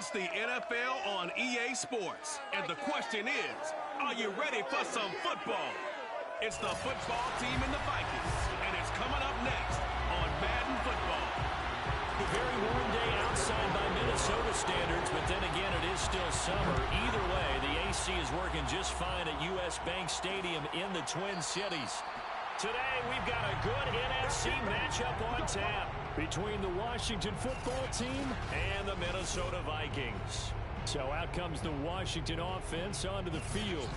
It's the NFL on EA Sports, and the question is, are you ready for some football? It's the football team in the Vikings, and it's coming up next on Madden Football. A very warm day outside by Minnesota standards, but then again, it is still summer. Either way, the AC is working just fine at U.S. Bank Stadium in the Twin Cities. Today, we've got a good NFC matchup on tap between the Washington football team and the Minnesota Vikings. So out comes the Washington offense onto the field.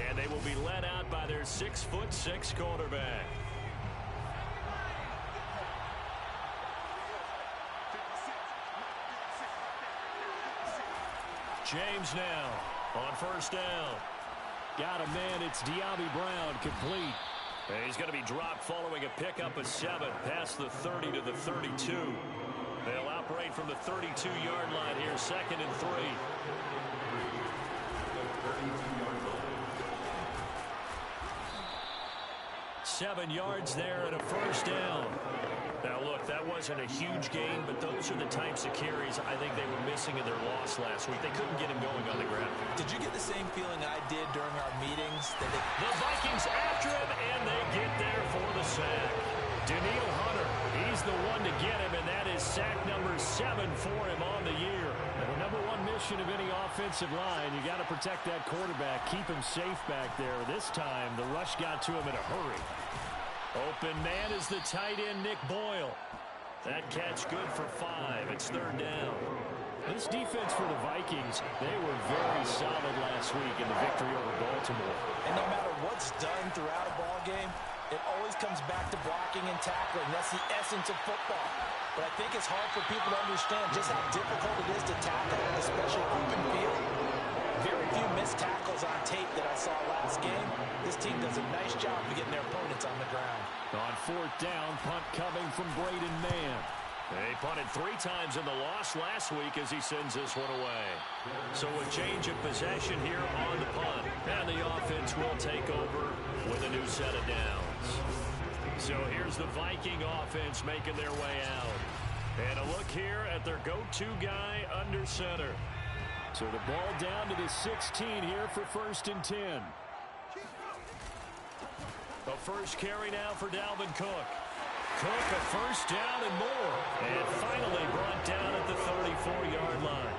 And they will be led out by their 6'6" quarterback. James now on first down. Got a man, it's De'Ami Brown, complete. And he's going to be dropped following a pickup of 7 past the 30 to the 32. They'll operate from the 32-yard line here, 2nd and 3. 7 yards there and a first down. Now, look, that wasn't a huge gain, but those are the types of carries I think they were missing in their loss last week. They couldn't get him going on the ground. Did you get the same feeling I did during our meetings? That the Vikings after him, and they get there for the sack. Danielle Hunter, he's the one to get him, and that is sack number 7 for him on the year. And the number one mission of any offensive line, you got to protect that quarterback, keep him safe back there. This time, the rush got to him in a hurry. Open man is the tight end, Nick Boyle. That catch good for 5. It's 3rd down. This defense for the Vikings, they were very solid last week in the victory over Baltimore. And no matter what's done throughout a ball game, it always comes back to blocking and tackling. That's the essence of football. But I think it's hard for people to understand just how difficult it is to tackle, especially open field. Very few missed tackles on tape that I saw last game. This team does a nice job of getting their opponents on the ground. On 4th down, punt coming from Braden Mann. They punted 3 times in the loss last week as he sends this one away. So a change of possession here on the punt. And the offense will take over with a new set of downs. So here's the Viking offense making their way out. And a look here at their go-to guy under center. So the ball down to the 16 here for 1st and 10. The first carry now for Dalvin Cook. Cook a first down and more. And finally brought down at the 34-yard line.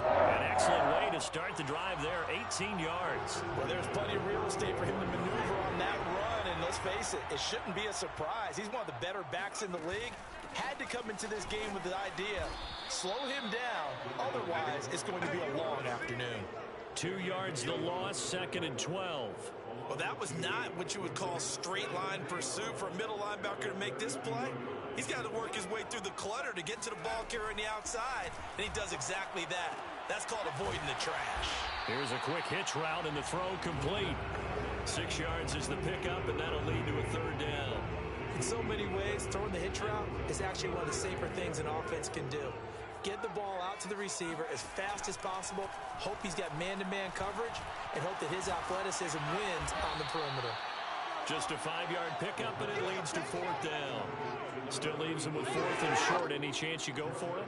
An excellent way to start the drive there, 18 yards. Well, there's plenty of real estate for him to maneuver on that run. And let's face it, it shouldn't be a surprise. He's one of the better backs in the league. Had to come into this game with the idea, slow him down. Otherwise, it's going to be a long afternoon. 2 yards the loss, 2nd and 12. Well, that was not what you would call straight line pursuit for a middle linebacker to make this play. He's got to work his way through the clutter to get to the ball carrier on the outside, and he does exactly that. That's called avoiding the trash. Here's a quick hitch route, and the throw complete. 6 yards is the pickup, and that'll lead to a 3rd down. In so many ways, throwing the hitch route is actually one of the safer things an offense can do. Get the ball out to the receiver as fast as possible, hope he's got man-to-man coverage, and hope that his athleticism wins on the perimeter. Just a 5-yard pickup, but it leads to 4th down. Still leaves him with 4th and short. Any chance you go for it?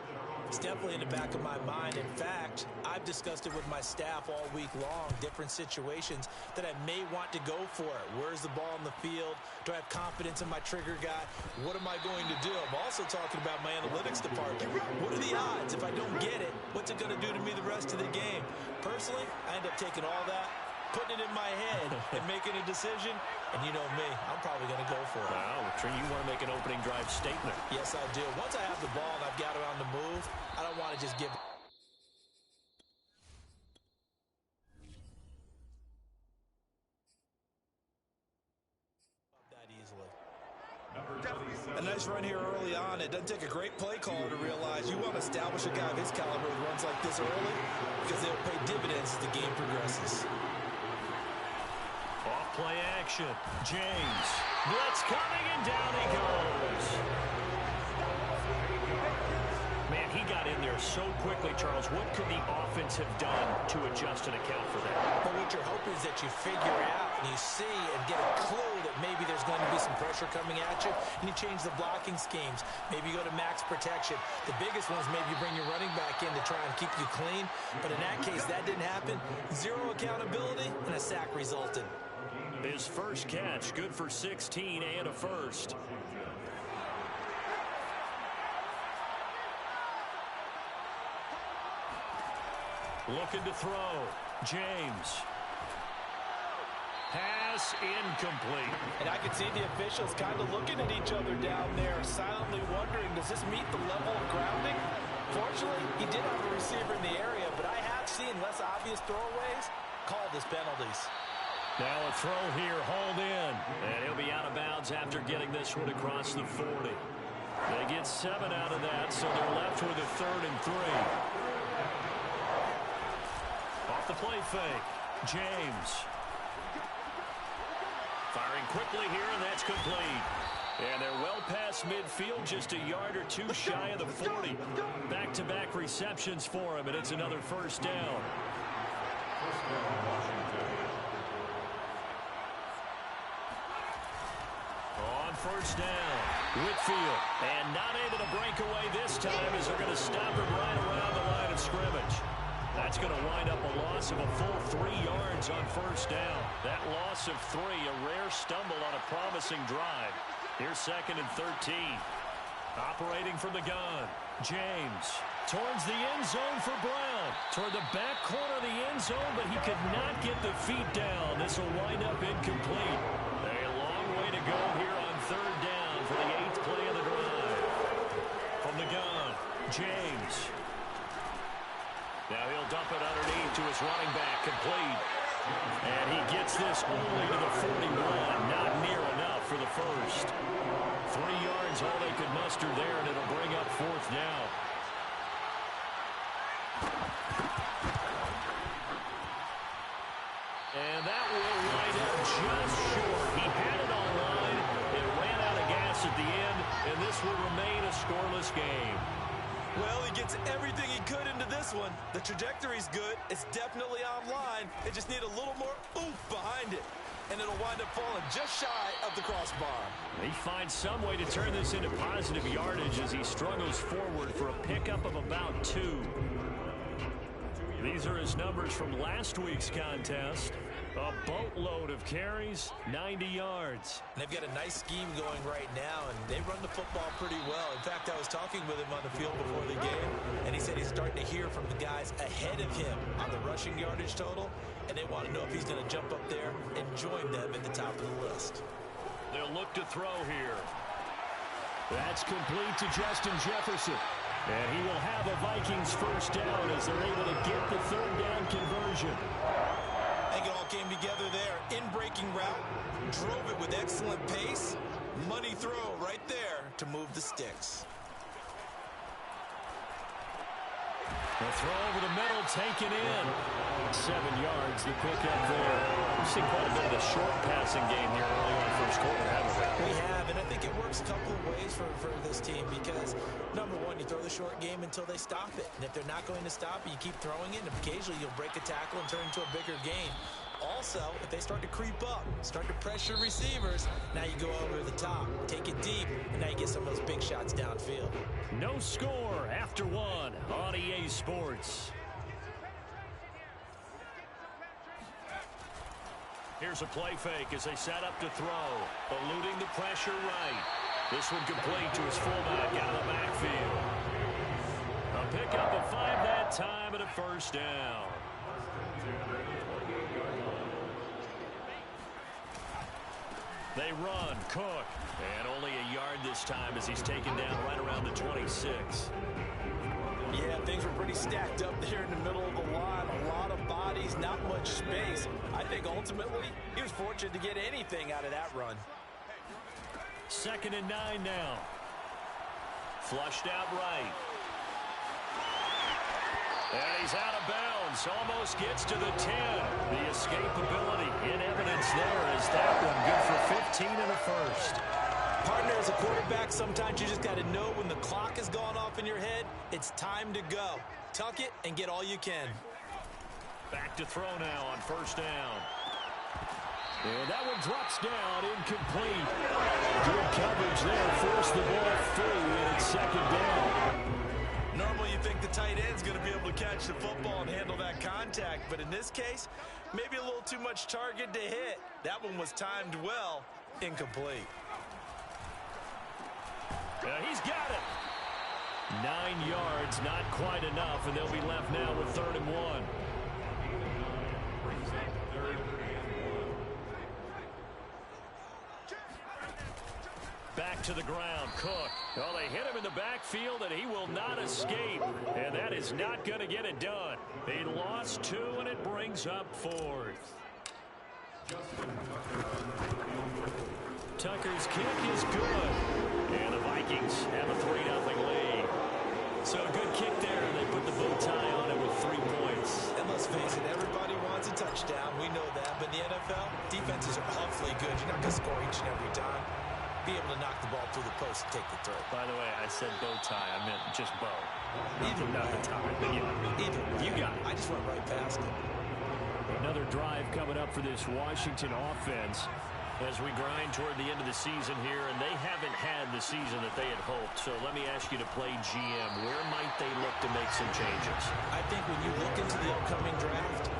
It's definitely in the back of my mind. In fact, I've discussed it with my staff all week long, different situations that I may want to go for it. Where's the ball in the field? Do I have confidence in my trigger guy? What am I going to do? I'm also talking about my analytics department. What are the odds? If I don't get it, what's it going to do to me the rest of the game? Personally, I end up taking all that, putting it in my head, and making a decision. And you know me, I'm probably going to go for it. Wow, Trey, you want to make an opening drive statement. Yes, I do. Once I have the ball and I've got it on the move, I don't want to just give that easily. A nice run here early on. It doesn't take a great play caller to realize you want to establish a guy of his caliber who runs like this early because they'll pay dividends as the game progresses. Off-play action. James. Blitz coming, and down he goes. Man, he got in there so quickly, Charles. What could the offense have done to adjust and account for that? But what you're hoping is that you figure out and you see and get a clue that maybe there's going to be some pressure coming at you, and you change the blocking schemes. Maybe you go to max protection. The biggest ones, maybe you bring your running back in to try and keep you clean. But in that case, that didn't happen. Zero accountability, and a sack resulted. His first catch, good for 16 and a first. Looking to throw. James. Pass incomplete. And I can see the officials kind of looking at each other down there, silently wondering, does this meet the level of grounding? Fortunately, he did have a receiver in the area, but I have seen less obvious throwaways called as penalties. Now a throw here, hauled in. And he'll be out of bounds after getting this one across the 40. They get 7 out of that, so they're left with a 3rd and 3. Off the play fake, James. Firing quickly here, and that's complete. And they're well past midfield, just a yard or two shy of the 40. Back-to-back receptions for him, and it's another first down. On first down, Whitfield. And not able to break away this time as they're going to stop him right around the line of scrimmage. That's going to wind up a loss of a full 3 yards on first down. That loss of 3, a rare stumble on a promising drive. Here's 2nd and 13. Operating from the gun, James. Towards the end zone for Brown. Toward the back corner of the end zone, but he could not get the feet down. This will wind up incomplete. A long way to go here on 3rd down for the 8th play of the drive. From the gun, James. Now he'll dump it underneath to his running back, complete. And he gets this only to the 41, not near enough for the first. 3 yards, all they could muster there, and it'll bring up 4th down. And that will wind up just short. He had it on line. It ran out of gas at the end, and this will remain a scoreless game. Well, he gets everything he could into this one. The trajectory's good. It's definitely online. They just need a little more oomph behind it. And it'll wind up falling just shy of the crossbar. He finds some way to turn this into positive yardage as he struggles forward for a pickup of about 2. These are his numbers from last week's contest. A boatload of carries, 90 yards. And they've got a nice scheme going right now, and they run the football pretty well. In fact, I was talking with him on the field before the game, and he said he's starting to hear from the guys ahead of him on the rushing yardage total, and they want to know if he's going to jump up there and join them at the top of the list. They'll look to throw here. That's complete to Justin Jefferson. And he will have a Vikings first down as they're able to get the 3rd down conversion. I think it all came together there. In-breaking route, drove it with excellent pace. Money throw right there to move the sticks. The throw over the middle, taken in. 7 yards, the pickup there. We've seen quite a bit of the short passing game here early on first quarter, haven't we? We have, and I think it works a couple of ways for this team because, number one, you throw the short game until they stop it. And if they're not going to stop it, you keep throwing it, and occasionally you'll break a tackle and turn it into a bigger game. Also, if they start to creep up, start to pressure receivers, now you go over the top, take it deep, and now you get some of those big shots downfield. No score after 1 on EA Sports. Here's a play fake as they set up to throw, eluding the pressure right. This one complete to his fullback out of the backfield. A pickup of 5 that time and a first down. They run, Cook, and only a yard this time as he's taken down right around the 26. Yeah, things were pretty stacked up there in the middle of the line. A lot of bodies, not much space. I think ultimately he was fortunate to get anything out of that run. 2nd and 9 now. Flushed out right. And he's out of bounds. Almost gets to the 10. The escapability in evidence there is that one good for 15 and a first. Partner, as a quarterback, sometimes you just got to know when the clock has gone off in your head, it's time to go. Tuck it and get all you can. Back to throw now on first down. And that one drops down, incomplete. Good coverage there, forced the ball free, and it's second down. Normally you think the tight end's going to be able to catch the football and handle that contact, but in this case, maybe a little too much target to hit. That one was timed well, incomplete. He's got it. 9 yards, not quite enough, and they'll be left now with 3rd and 1. Back to the ground, Cook. Well, they hit him in the backfield, and he will not escape. And that is not going to get it done. He lost 2, and it brings up 4th. Tucker's kick is good. And the Vikings have a 3-0 lead. So a good kick there, and they put the bow tie on it with 3 points. And let's face it, everybody wants a touchdown. We know that. But in the NFL, defenses are awfully good. You're not going to score each and every time. Be able to knock the ball through the post and take the throw. By the way, I said bow tie. I meant just bow. Either not the tie. But yeah. Either way. You got it. I just went right past it. Another drive coming up for this Washington offense as we grind toward the end of the season here, and they haven't had the season that they had hoped. So let me ask you to play GM. Where might they look to make some changes? I think when you look into the upcoming draft,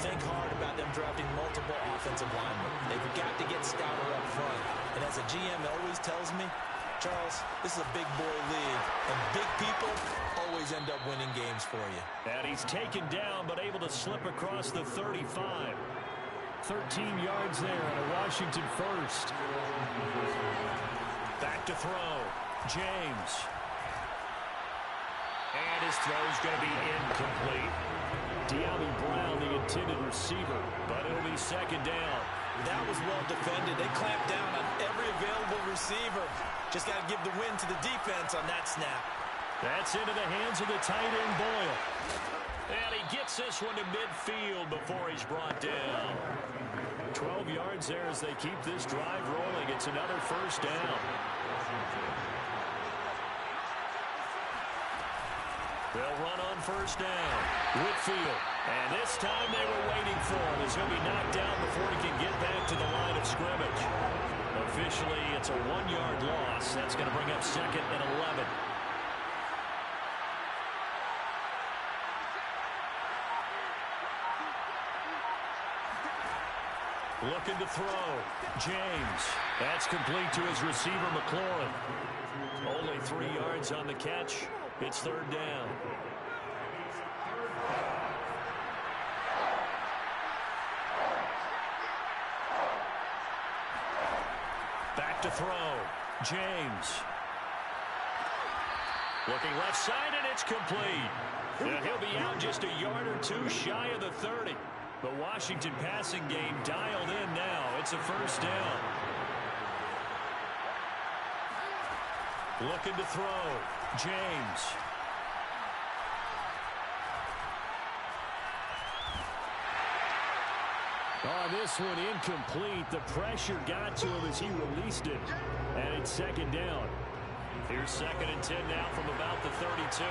think hard about them drafting multiple offensive linemen. They've got to get stouter up front. And as a GM always tells me, Charles, this is a big boy league, and big people always end up winning games for you. And he's taken down, but able to slip across the 35. 13 yards there on a Washington first. Back to throw. James. And his throw's going to be incomplete. De'Ami Brown, the intended receiver, but it'll be second down. That was well defended. They clamped down on every available receiver. Just got to give the win to the defense on that snap. That's into the hands of the tight end, Boyle. And he gets this one to midfield before he's brought down. 12 yards there as they keep this drive rolling. It's another first down. They'll run on first down. Whitfield. And this time they were waiting for him. He's going to be knocked down before he can get back to the line of scrimmage. Officially, it's a 1-yard loss. That's going to bring up 2nd and 11. Looking to throw. James. That's complete to his receiver, McLaurin. Only 3 yards on the catch. It's 3rd down. Back to throw. James. Looking left side, and it's complete. And he'll be out just a yard or 2 shy of the 30. The Washington passing game dialed in now. It's a first down. Looking to throw. James. On this one, incomplete. The pressure got to him as he released it. And it's 2nd down. Here's 2nd and 10 now from about the 32.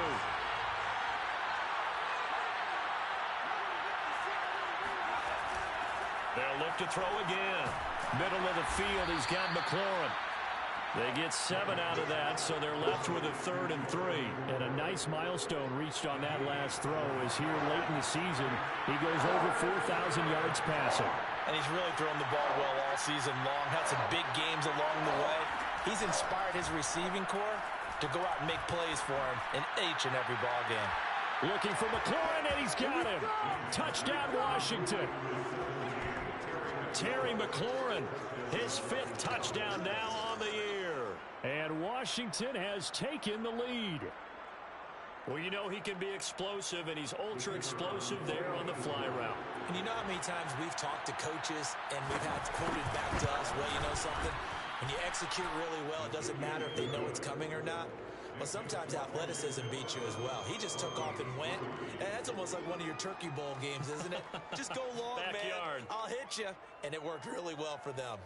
They'll look to throw again. Middle of the field, he's got McLaurin. They get 7 out of that, so they're left with a 3rd and 3. And a nice milestone reached on that last throw as here late in the season, he goes over 4,000 yards passing. And he's really thrown the ball well all season long. Had some big games along the way. He's inspired his receiving corps to go out and make plays for him in each and every ball game. Looking for McLaurin, and he's got him. Touchdown, Washington. Terry McLaurin, his 5th touchdown now on the year. And Washington has taken the lead. Well, you know he can be explosive, and he's ultra-explosive there on the fly route. And you know how many times we've talked to coaches, and we've had quoted back to us, well, you know something? When you execute really well, it doesn't matter if they know it's coming or not. Well, sometimes athleticism beats you as well. He just took off and went. And that's almost like one of your Turkey Bowl games, isn't it? Just go long, Backyard. man. I'll hit you. And it worked really well for them.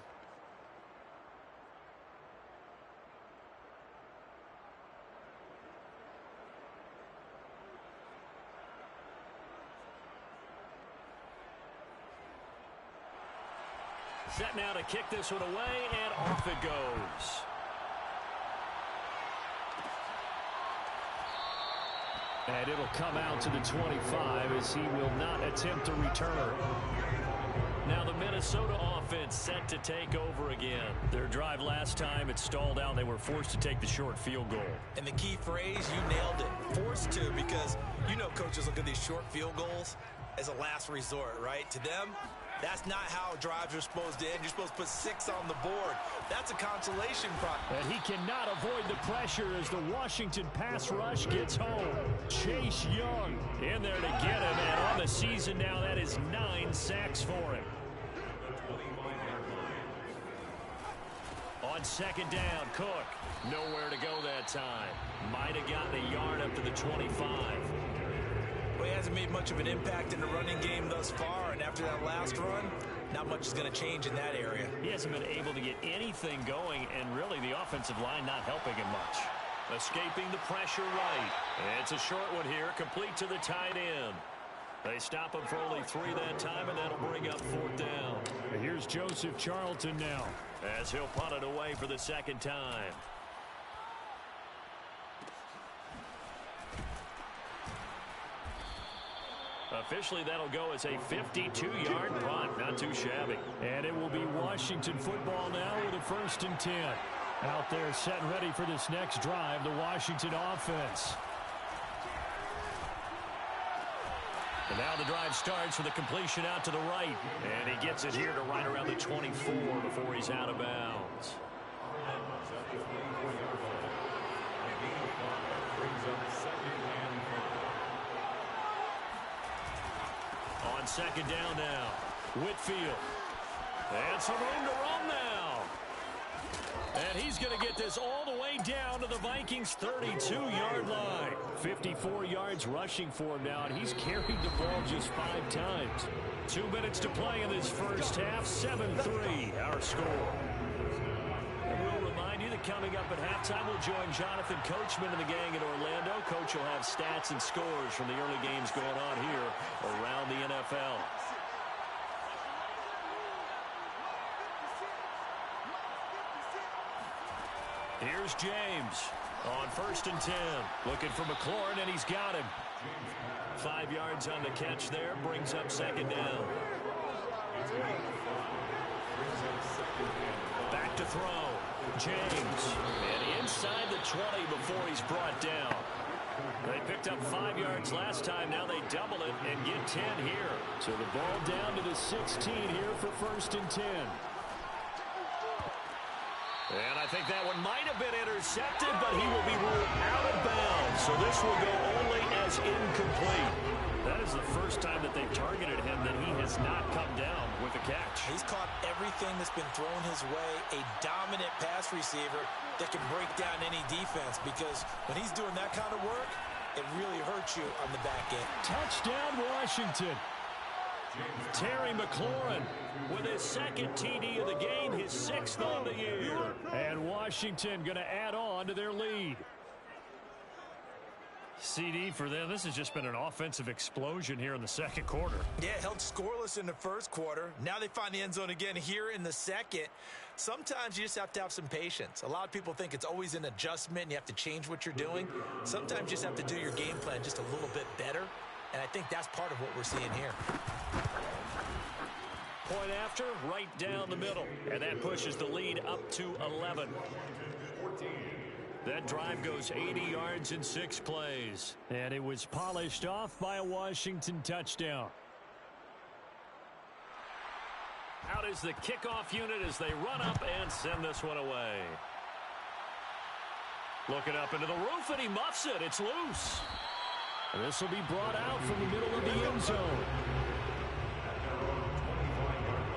Set now to kick this one away, and off it goes. And it'll come out to the 25 as he will not attempt to return. Now the Minnesota offense set to take over again. Their drive last time, it stalled out. They were forced to take the short field goal. And the key phrase, you nailed it. Forced to, because you know coaches look at these short field goals as a last resort, right? To them, that's not how drives are supposed to end. You're supposed to put 6 on the board. That's a consolation prize. And he cannot avoid the pressure as the Washington pass rush gets home. Chase Young in there to get him. And on the season now, that is 9 sacks for him. On second down, Cook. Nowhere to go that time. Might have gotten a yard up to the 25. Well, he hasn't made much of an impact in the running game thus far, and after that last run, not much is going to change in that area. He hasn't been able to get anything going, and really the offensive line not helping him much. Escaping the pressure right. It's a short one here, complete to the tight end. They stop him for only 3 that time, and that'll bring up 4th down. And here's Joseph Charlton now, as he'll punt it away for the second time. Officially, that'll go as a 52-yard punt. Not too shabby. And it will be Washington football now with a 1st and 10. Out there set and ready for this next drive, the Washington offense. And now the drive starts with a completion out to the right. And he gets it here to right around the 24 before he's out of bounds. On second down now, Whitfield. And some room to run now. And he's going to get this all the way down to the Vikings' 32-yard line. 54 yards rushing for him now, and he's carried the ball just 5 times. 2 minutes to play in this first half. 7-3, our score. And we'll remind you that coming up at halftime, we'll join Jonathan Coachman and the gang in Orlando. Coach will have stats and scores from the early games going on here around the NFL. Here's James on 1st and 10. Looking for McLaurin, and he's got him. 5 yards on the catch there. Brings up second down. Back to throw. James. And inside the 20 before he's brought down. They picked up 5 yards last time. Now they double it and get 10 here. So the ball down to the 16 here for 1st and 10. And I think that one might have been intercepted, but he will be ruled out of bounds. So this will go only as incomplete. That is the first time that they've targeted him that he has not come down with a catch. He's caught everything that's been thrown his way. A dominant pass receiver that can break down any defense, because when he's doing that kind of work, it really hurts you on the back end. Touchdown, Washington. Terry McLaurin with his 2nd TD of the game, his 6th on the year. And Washington going to add on to their lead. CD for them. This has just been an offensive explosion here in the second quarter. Yeah, held scoreless in the first quarter. Now they find the end zone again here in the second. Sometimes you just have to have some patience. A lot of people think it's always an adjustment. You have to change what you're doing. Sometimes you just have to do your game plan just a little bit better. And I think that's part of what we're seeing here. Point after, right down the middle. And that pushes the lead up to 11. That drive goes 80 yards in 6 plays. And it was polished off by a Washington touchdown. Out is the kickoff unit as they run up and send this one away. Looking up into the roof, and he muffs it. It's loose. And this will be brought out from the middle of the end zone.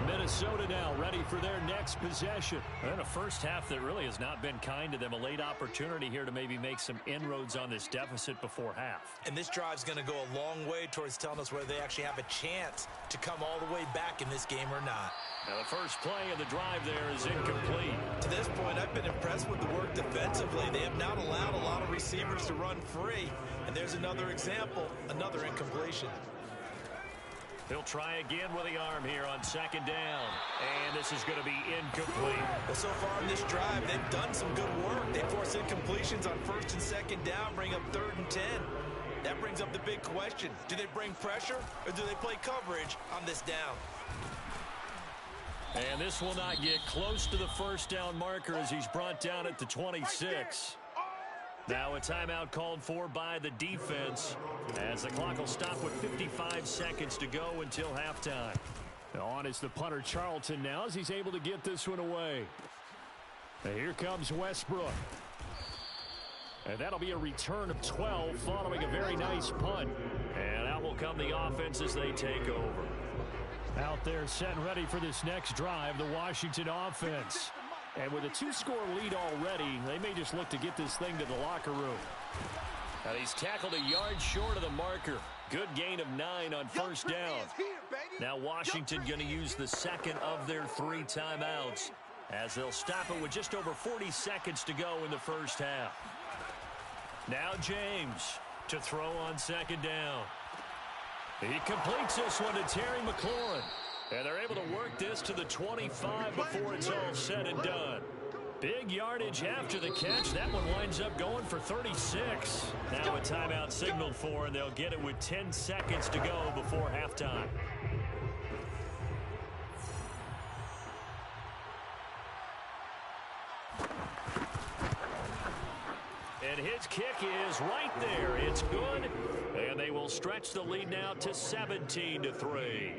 Minnesota now ready for their next possession. And a first half that really has not been kind to them. A late opportunity here to maybe make some inroads on this deficit before half. And this drive's going to go a long way towards telling us whether they actually have a chance to come all the way back in this game or not. Now the first play of the drive there is incomplete. To this point, I've been impressed with the work defensively. They have not allowed a lot of receivers to run free. And there's another example, another incompletion. He'll try again with the arm here on second down. And this is going to be incomplete. Well, so far in this drive, they've done some good work. They force incompletions on first and second down, bring up 3rd and 10. That brings up the big question. Do they bring pressure or do they play coverage on this down? And this will not get close to the first down marker as he's brought down at the 26. Now a timeout called for by the defense as the clock will stop with 55 seconds to go until halftime. On is the punter Charlton now as he's able to get this one away. And here comes Westbrook. And that'll be a return of 12 following a very nice punt. And out will come the offense as they take over. Out there set and ready for this next drive, the Washington offense. And with a 2-score lead already, they may just look to get this thing to the locker room. And he's tackled a yard short of the marker. Good gain of 9 on first down. Now Washington going to use the second of their 3 timeouts as they'll stop it with just over 40 seconds to go in the first half. Now James to throw on second down. He completes this one to Terry McLaurin. And they're able to work this to the 25 before it's all said and done. Big yardage after the catch. That one winds up going for 36. Now a timeout signaled for, and they'll get it with 10 seconds to go before halftime. And his kick is right there. It's good. And they will stretch the lead now to 17-3.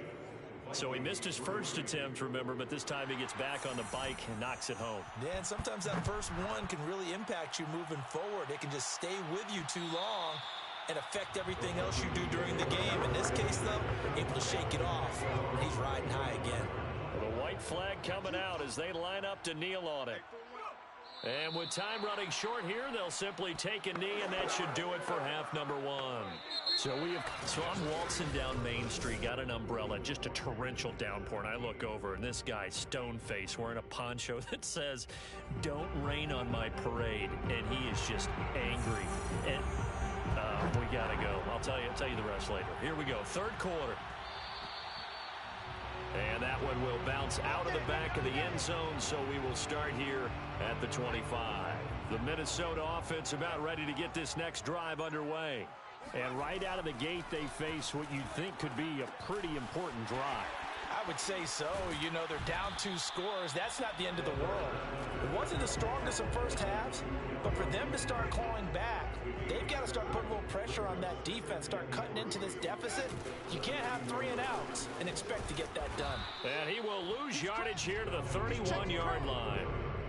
So he missed his first attempt, remember, but this time he gets back on the bike and knocks it home. Yeah, and sometimes that first one can really impact you moving forward. It can just stay with you too long and affect everything else you do during the game. In this case, though, able to shake it off. He's riding high again. The white flag coming out as they line up to kneel on it. And with time running short here, they'll simply take a knee, and that should do it for half number 1. So I'm waltzing down Main Street, got an umbrella, just a torrential downpour, and I look over, and this guy's stone-faced wearing a poncho that says, "Don't rain on my parade," and he is just angry. And we gotta go. I'll tell you the rest later. Here we go, third quarter. And that one will bounce out of the back of the end zone, so we will start here at the 25. The Minnesota offense about ready to get this next drive underway. And right out of the gate, they face what you'd think could be a pretty important drive. I would say so. You know, they're down 2 scores. That's not the end of the world. It wasn't the strongest of first halves, but for them to start clawing back, they've got to start putting a little pressure on that defense, start cutting into this deficit. You can't have 3 and outs and expect to get that done. And he will lose yardage here to the 31-yard line.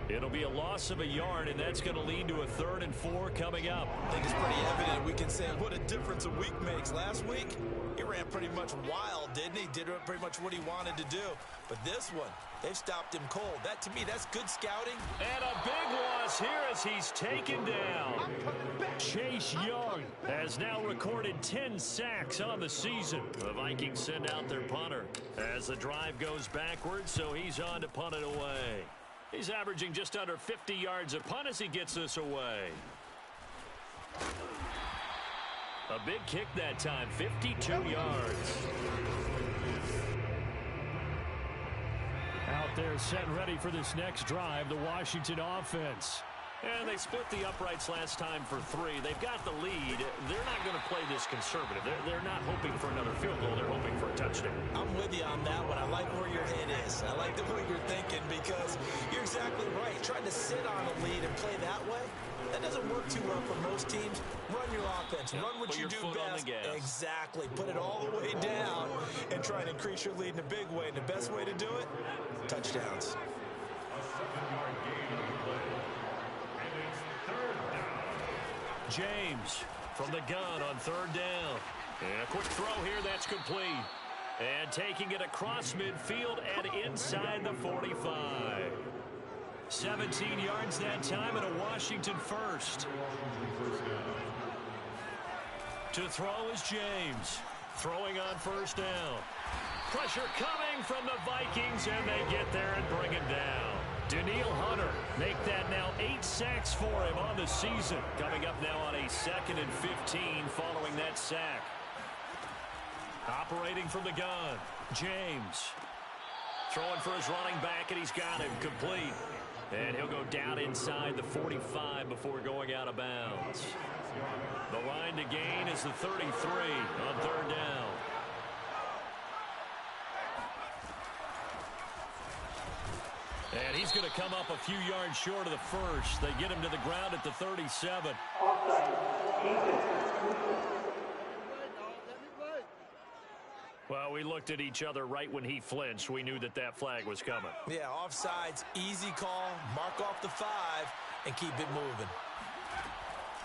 It'll be a loss of a yard, and that's going to lead to a 3rd and 4 coming up. I think it's pretty evident. We can say what a difference a week makes. Last week, he ran pretty much wild, didn't he? Did pretty much what he wanted to do. But this one, they've stopped him cold. That, to me, that's good scouting. And a big loss here as he's taken down. Chase Young has now recorded 10 sacks on the season. The Vikings send out their punter as the drive goes backwards, so he's on to punt it away. He's averaging just under 50 yards a punt as he gets this away. A big kick that time, 52 yards. Out there set and ready for this next drive, the Washington offense. And they split the uprights last time for 3. They've got the lead. They're not going to play this conservative. They're not hoping for another field goal. They're hoping for a touchdown. I'm with you on that one. I like where your head is. I like the way you're thinking because you're exactly right. Trying to sit on a lead and play that way, that doesn't work too well for most teams. Run your offense. Run what you do best. Exactly. Put it all the way down and try and increase your lead in a big way. And the best way to do it, touchdowns. James from the gun on 3rd down. And a quick throw here, that's complete. And taking it across midfield and inside the 45. 17 yards that time and a Washington first. To throw is James. Throwing on 1st down. Pressure coming from the Vikings, and they get there and bring him down. Daniil Hunter make that now 8 sacks for him on the season. Coming up now on a 2nd and 15 following that sack. Operating from the gun, James. Throwing for his running back, and he's got him complete. And he'll go down inside the 45 before going out of bounds. The line to gain is the 33 on third down. And he's going to come up a few yards short of the first. They get him to the ground at the 37. Well, we looked at each other right when he flinched. We knew that that flag was coming. Yeah, offsides, easy call. Mark off the 5 and keep it moving.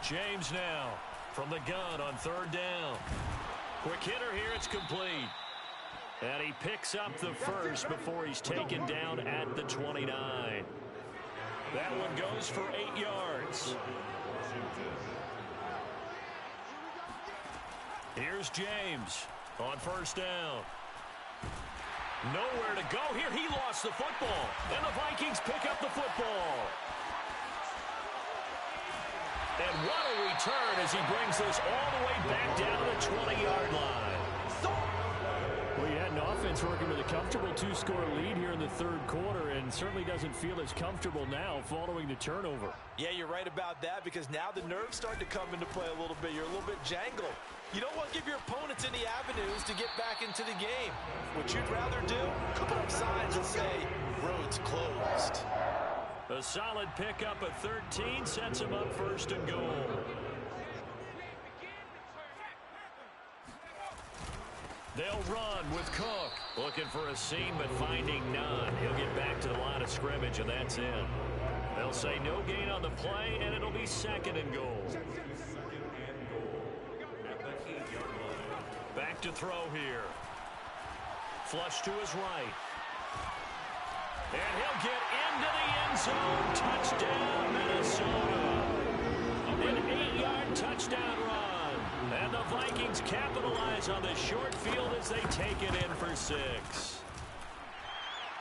James now from the gun on third down. Quick hitter here, it's complete. And he picks up the first before he's taken down at the 29. That one goes for 8 yards. Here's James on first down. Nowhere to go here. He lost the football. And the Vikings pick up the football. And what a return as he brings this all the way back down to the 20-yard line. Well, you had an offense working with a comfortable 2-score lead here in the third quarter and certainly doesn't feel as comfortable now following the turnover. Yeah, you're right about that because now the nerves start to come into play a little bit. You're a little bit jangled. You don't want to give your opponents any avenues to get back into the game. What you'd rather do, put up signs that say, road's closed. A solid pickup at 13 sets him up first and goal. They'll run with Cook. Looking for a seam, but finding none. He'll get back to the line of scrimmage, and that's in. They'll say no gain on the play, and it'll be second and goal. Back to throw here. Flush to his right. And he'll get into the end zone. Touchdown, Minnesota. An 8-yard touchdown run. And the Vikings capitalize on the short field as they take it in for 6.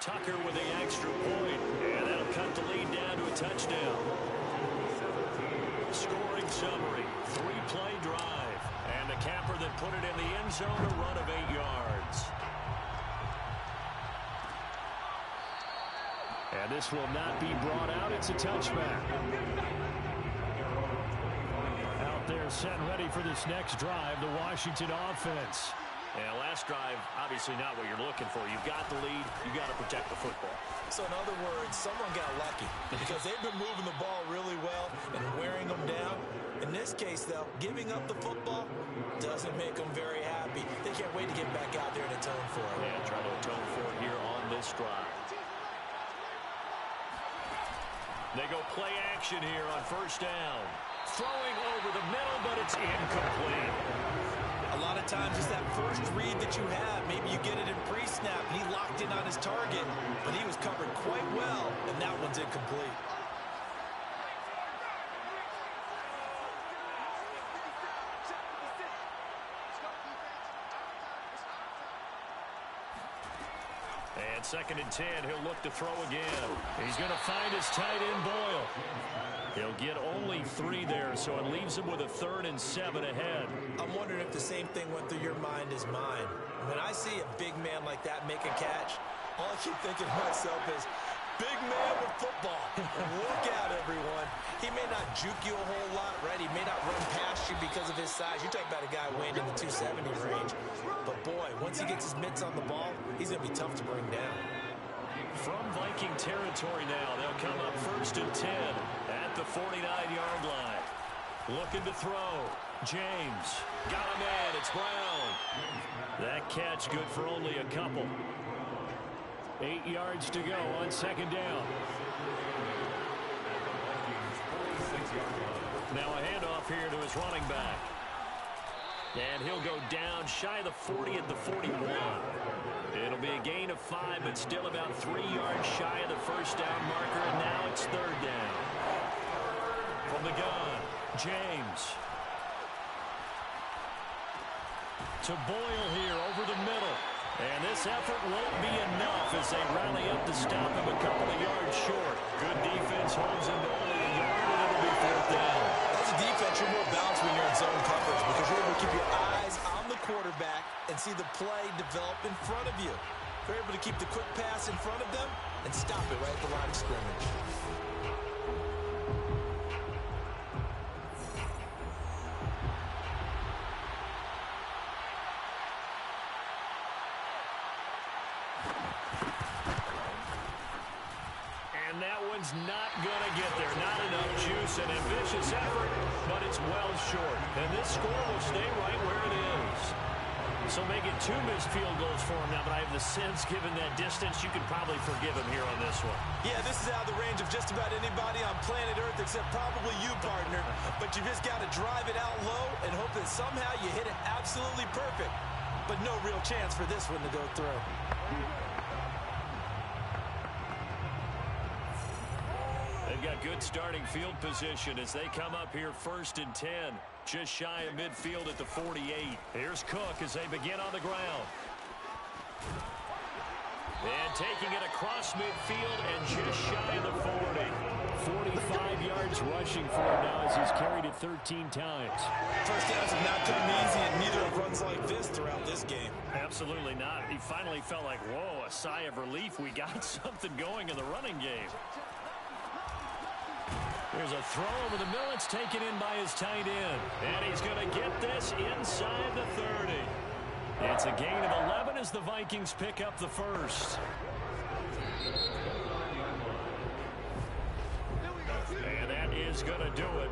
Tucker with the extra point. And that'll cut the lead down to a touchdown. Scoring summary. 3-play drive. And the capper that put it in the end zone, a run of 8 yards. And this will not be brought out. It's a touchback. Out there set and ready for this next drive, the Washington offense. Yeah, last drive, obviously not what you're looking for. You've got the lead. You've got to protect the football. So in other words, someone got lucky because they've been moving the ball really well and wearing them down. In this case, though, giving up the football doesn't make them very happy. They can't wait to get back out there and atone for it. Yeah, try to atone for it here on this drive. They go play action here on first down. Throwing over the middle, but it's incomplete. A lot of times it's that first read that you have. Maybe you get it in pre-snap, and he locked in on his target, but he was covered quite well, and that one's incomplete. And second and 10, he'll look to throw again. He's going to find his tight end, Boyle. He'll get only 3 there, so it leaves him with a 3rd and 7 ahead. I'm wondering if the same thing went through your mind as mine. When I see a big man like that make a catch, all I keep thinking to myself is, big man with football. Look out, everyone. He may not juke you a whole lot, right? He may not run past you because of his size. You're talking about a guy weighing in the 270 range. But, boy, once he gets his mitts on the ball, he's going to be tough to bring down. From Viking territory now, they'll come up 1st and 10 at the 49-yard line. Looking to throw. James. Got him in. It's Brown. That catch good for only a couple. 8 yards to go on second down. Now a handoff here to his running back. And he'll go down shy of the 40 at the 41. It'll be a gain of 5, but still about 3 yards shy of the first down marker, and now it's 3rd down. From the gun, James. To Boyle here over the middle. And this effort won't be enough as they rally up to stop him a couple of yards short. Good defense holds him to only a yard, and it'll be 4th down. As a defense, you're more balanced when you're in zone coverage because you're able to keep your eyes on the quarterback and see the play develop in front of you. You're able to keep the quick pass in front of them and stop it right at the line of scrimmage. And that one's not going to get there. Not enough juice, an ambitious effort, but it's well short. And this score will stay right where it is. So make it 2 missed field goals for him now, but I have the sense, given that distance, you could probably forgive him here on this one. Yeah, this is out of the range of just about anybody on planet Earth except probably you, partner. But you just got to drive it out low and hope that somehow you hit it absolutely perfect. But no real chance for this one to go through. They've got good starting field position as they come up here 1st and 10. Just shy of midfield at the 48. Here's Cook as they begin on the ground. And taking it across midfield and just shy of the 40. 45 yards rushing for him now as he's carried it 13 times. First downs have not come easy, and neither have runs like this throughout this game. Absolutely not. He finally felt like, whoa, a sigh of relief. We got something going in the running game. There's a throw over the middle. It's taken in by his tight end. And he's going to get this inside the 30. It's a gain of 11 as the Vikings pick up the first. And that is going to do it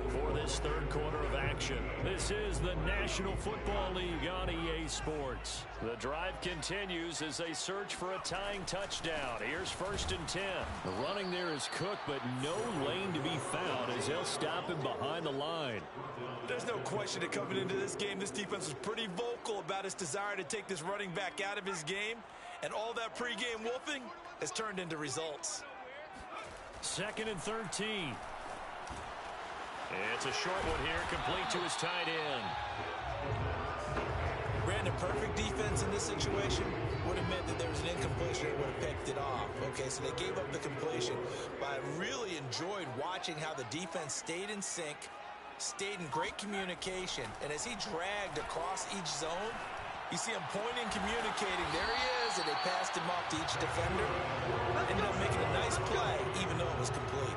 for this 3rd quarter of action. This is the National Football League on EA Sports. The drive continues as they search for a tying touchdown. Here's 1st and 10. The running there is Cook, but no lane to be found as they'll stop him behind the line. There's no question that coming into this game, this defense was pretty vocal about its desire to take this running back out of his game, and all that pregame wolfing has turned into results. 2nd and 13. It's a short one here, complete to his tight end. Brandon, perfect defense in this situation would have meant that there was an incompletion that would have picked it off. Okay, so they gave up the completion, but I really enjoyed watching how the defense stayed in sync, stayed in great communication, and as he dragged across each zone, you see him pointing, communicating. There he is, and they passed him off to each defender. Ended up making a nice play, even though it was complete.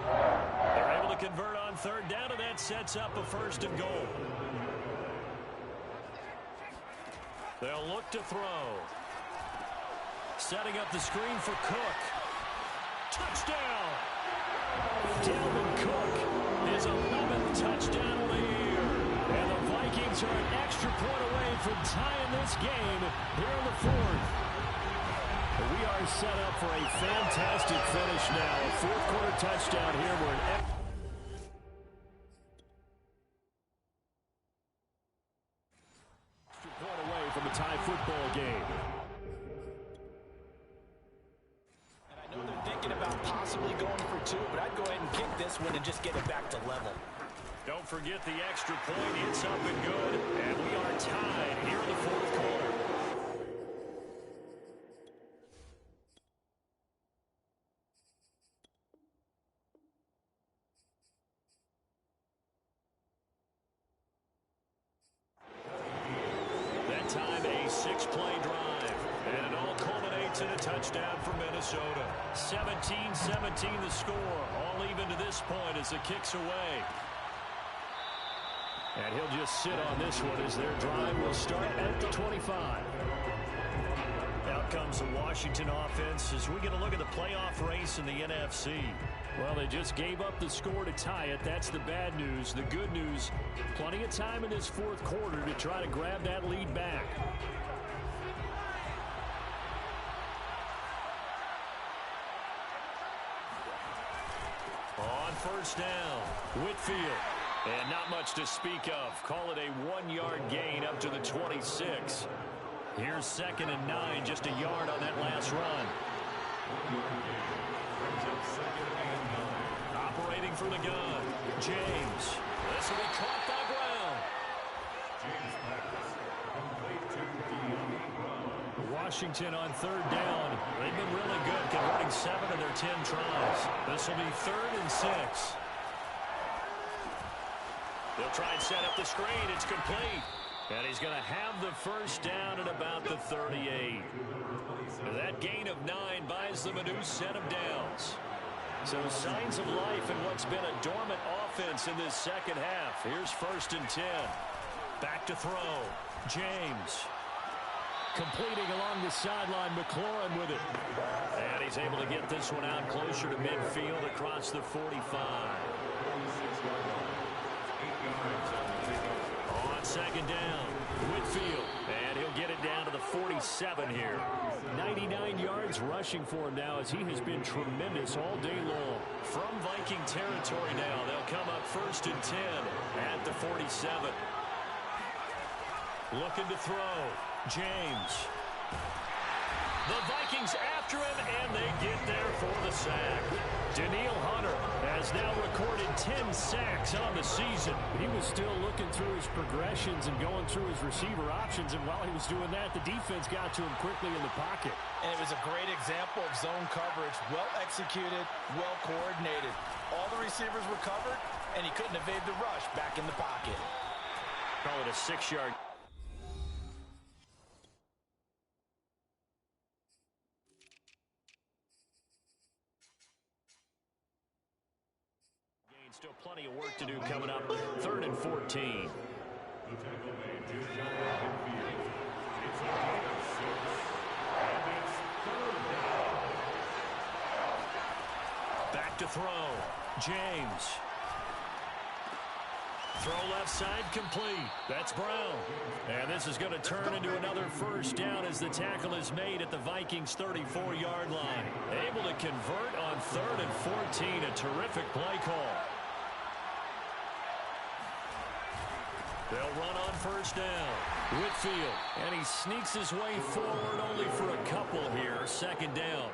They're able to convert on 3rd down, and that sets up a 1st and goal. They'll look to throw. Setting up the screen for Cook. Touchdown! Dalvin Cook, his 11th touchdown of the year. And the Vikings are an extra point away from tying this game here in the 4th. We are set up for a fantastic finish now. A 4th quarter touchdown here. We're an extra point away from a tie football game. And I know they're thinking about possibly going for 2, but I'd go ahead and kick this one and just get it back to level. Don't forget the extra point. It's up and good. And we are tied here in the 4th quarter. That time a 6-play drive. And it all culminates in a touchdown for Minnesota. 17-17 the score. All even to this point as the kick's away. And he'll just sit on this one as their drive will start at the 25. Out comes the Washington offense as we get a look at the playoff race in the NFC. Well, they just gave up the score to tie it. That's the bad news. The good news, plenty of time in this 4th quarter to try to grab that lead back. On 1st down, Whitfield. And not much to speak of. Call it a 1-yard gain up to the 26. Here's 2nd and 9, just a yard on that last run. Operating from the gun, James. This will be caught by Brown. Washington on 3rd down. They've been really good, converting 7 of their 10 tries. This will be 3rd and 6. They'll try and set up the screen. It's complete. And he's going to have the first down at about the 38. That gain of 9 buys them a new set of downs. So signs of life in what's been a dormant offense in this second half. Here's 1st and 10. Back to throw. James. Completing along the sideline, McLaurin with it. And he's able to get this one out closer to midfield across the 45. On 2nd down, Whitfield. And he'll get it down to the 47 here. 99 yards rushing for him now as he has been tremendous all day long. From Viking territory now, they'll come up 1st and 10 at the 47. Looking to throw. James. The Vikings after him, and they get there for the sack. Daniil Hunter has now recorded 10 sacks on the season. He was still looking through his progressions and going through his receiver options, and while he was doing that, the defense got to him quickly in the pocket. And it was a great example of zone coverage. Well executed, well coordinated. All the receivers were covered, and he couldn't evade the rush back in the pocket. Call it a 6-yard. Still plenty of work to do coming up. 3rd and 14. Back to throw. James. Throw left side complete. That's Brown. And this is going to turn into another first down as the tackle is made at the Vikings 34-yard line. Able to convert on 3rd and 14. A terrific play call. They'll run on 1st down. Whitfield. And he sneaks his way forward only for a couple here. 2nd down.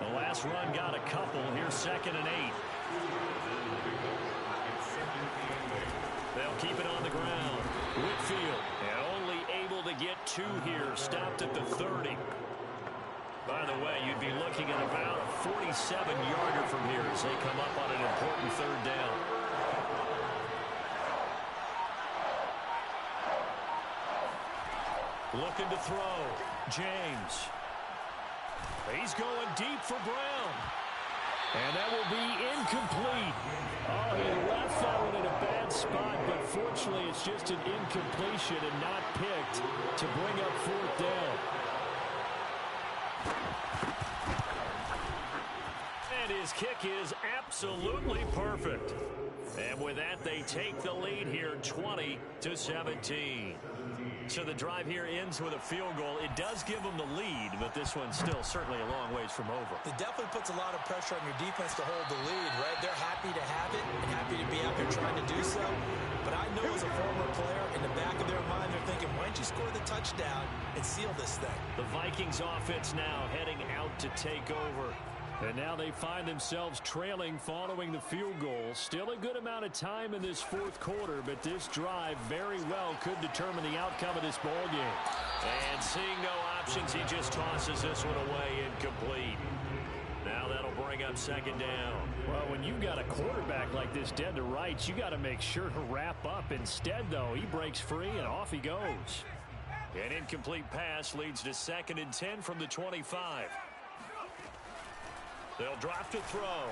The last run got a couple. Here's 2nd and 8. They'll keep it on the ground. Whitfield. And only able to get 2 here. Stopped at the 30. By the way, you'd be looking at about a 47-yarder from here as they come up on an important 3rd down. Looking to throw. James. He's going deep for Brown. And that will be incomplete. Oh, he left that one in a bad spot, but fortunately it's just an incompletion and not picked to bring up 4th down. And his kick is absolutely perfect. And with that, they take the lead here 20-17. So the drive here ends with a field goal. It does give them the lead, but this one's still certainly a long ways from over. It definitely puts a lot of pressure on your defense to hold the lead, right? They're happy to have it and happy to be out there trying to do so. But I know as a former player, in the back of their mind, they're thinking, why don't you score the touchdown and seal this thing? The Vikings offense now heading out to take over. And now they find themselves trailing following the field goal. Still a good amount of time in this 4th quarter, but this drive very well could determine the outcome of this ball game. And seeing no options, he just tosses this one away incomplete. Now that'll bring up 2nd down. Well, when you've got a quarterback like this dead to rights, you got to make sure to wrap up. Instead, though, he breaks free and off he goes. An incomplete pass leads to 2nd and 10 from the 25. They'll drop to throw.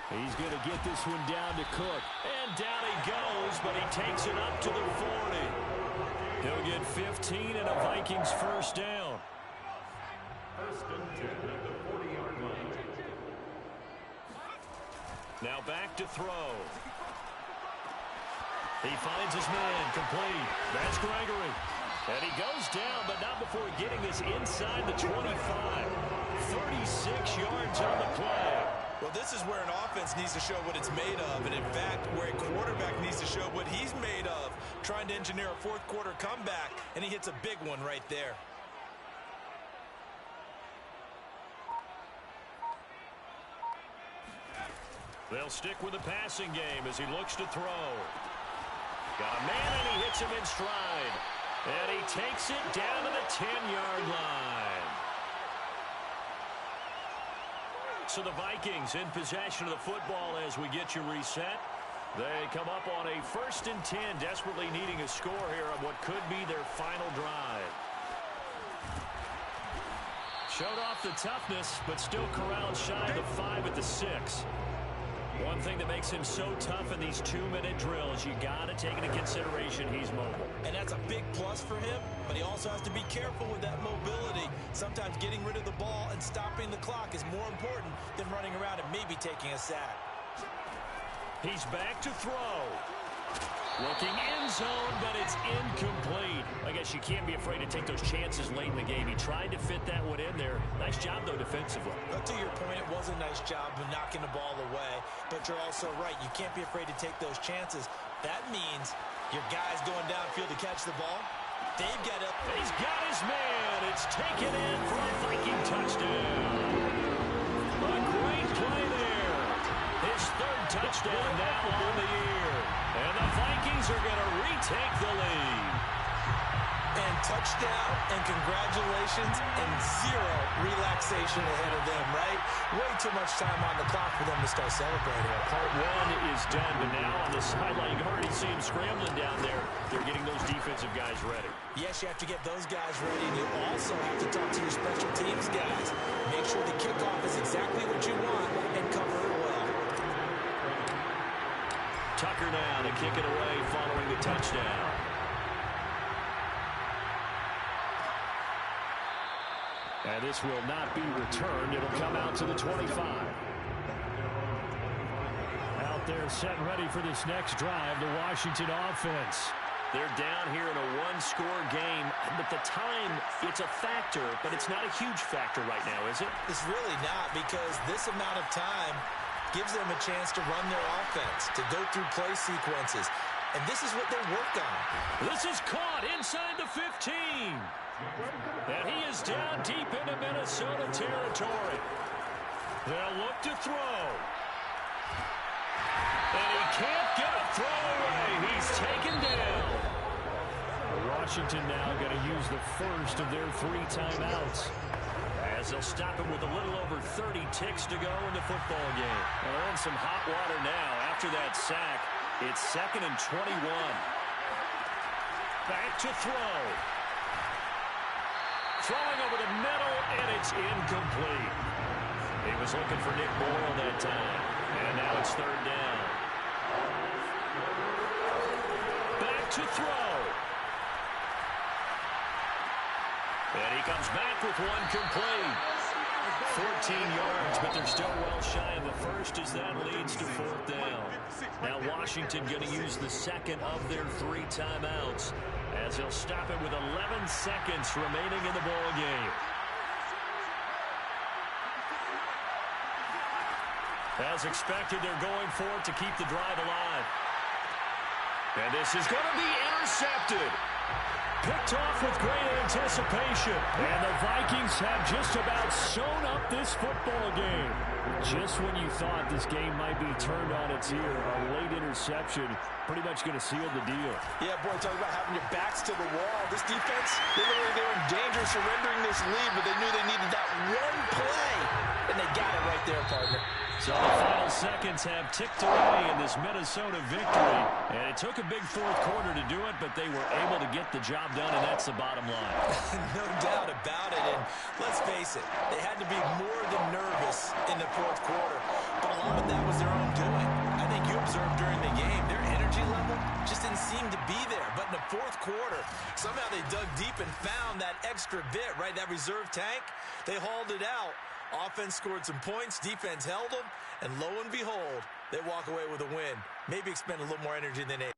He's going to get this one down to Cook. And down he goes, but he takes it up to the 40. He'll get 15 and a Vikings 1st down. 1st and 10 at the 40-yard line. Now back to throw. He finds his man complete. That's Gregory. And he goes down, but not before getting this inside the 25. 36 yards on the play. Well, this is where an offense needs to show what it's made of, and in fact, where a quarterback needs to show what he's made of, trying to engineer a 4th quarter comeback, and he hits a big one right there. They'll stick with the passing game as he looks to throw. Got a man, and he hits him in stride. And he takes it down to the 10-yard line. So the Vikings in possession of the football as we get you reset. They come up on a 1st and 10, desperately needing a score here on what could be their final drive. Showed off the toughness, but still corralled shy of the 5 at the 6. One thing that makes him so tough in these 2-minute drills, you got to take into consideration he's mobile. And that's a big plus for him, but he also has to be careful with that mobility. Sometimes getting rid of the ball and stopping the clock is more important than running around and maybe taking a sack. He's back to throw. Looking end zone, but it's incomplete. I guess you can't be afraid to take those chances late in the game. He tried to fit that one in there. Nice job, though, defensively. But to your point, it was a nice job of knocking the ball away. But you're also right. You can't be afraid to take those chances. That means your guy's going downfield to catch the ball. They've got it. He's got his man. It's taken in for a Viking touchdown. A great play there. His 3rd touchdown now on the year. And the Vikings are going to retake the lead. And touchdown and congratulations and 0 relaxation ahead of them, right? Way too much time on the clock for them to start celebrating. Part 1 is done, but now on the sideline, you can already see him scrambling down there. They're getting those defensive guys ready. Yes, you have to get those guys ready, and you also have to talk to your special teams guys. Make sure the kickoff is exactly what you want and cover it well. Tucker now to kick it away following the touchdown. And this will not be returned. It'll come out to the 25. Out there set ready for this next drive, the Washington offense. They're down here in a 1-score game, but the time, it's a factor, but it's not a huge factor right now, is it? It's really not, because this amount of time gives them a chance to run their offense, to go through play sequences. And this is what they work on. This is caught inside the 15. And he is down deep into Minnesota territory. They'll look to throw. And he can't get a throw away. He's taken down. Washington now going to use the first of their 3 timeouts. As they'll stop him with a little over 30 ticks to go in the football game. Well, they're in some hot water now. After that sack, it's 2nd and 21. Back to throw. Throwing over the middle, and it's incomplete. He was looking for Nick Boyle that time. And now it's 3rd down. Back to throw. And he comes back with one complete. 14 yards, but they're still well shy of the first as that leads to 4th down. Now Washington going to use the 2nd of their 3 timeouts as they'll stop it with 11 seconds remaining in the ball game. As expected, they're going for it to keep the drive alive. And this is going to be intercepted. Picked off with great anticipation. And the Vikings have just about sewn up this football game. Just when you thought this game might be turned on its ear, a late interception pretty much going to seal the deal. Yeah, boy, talk about having your backs to the wall. This defense, they were in danger of surrendering this lead, but they knew they needed that one play, and they got it right there, partner. So the final seconds have ticked away in this Minnesota victory. And it took a big 4th quarter to do it, but they were able to get the job done, and that's the bottom line. No doubt about it. And let's face it, they had to be more than nervous in the 4th quarter. But a lot of that was their own doing. I think you observed during the game, their energy level just didn't seem to be there. But in the 4th quarter, somehow they dug deep and found that extra bit, right? That reserve tank. They hauled it out. Offense scored some points, defense held them, and lo and behold, they walk away with a win. Maybe expend a little more energy than they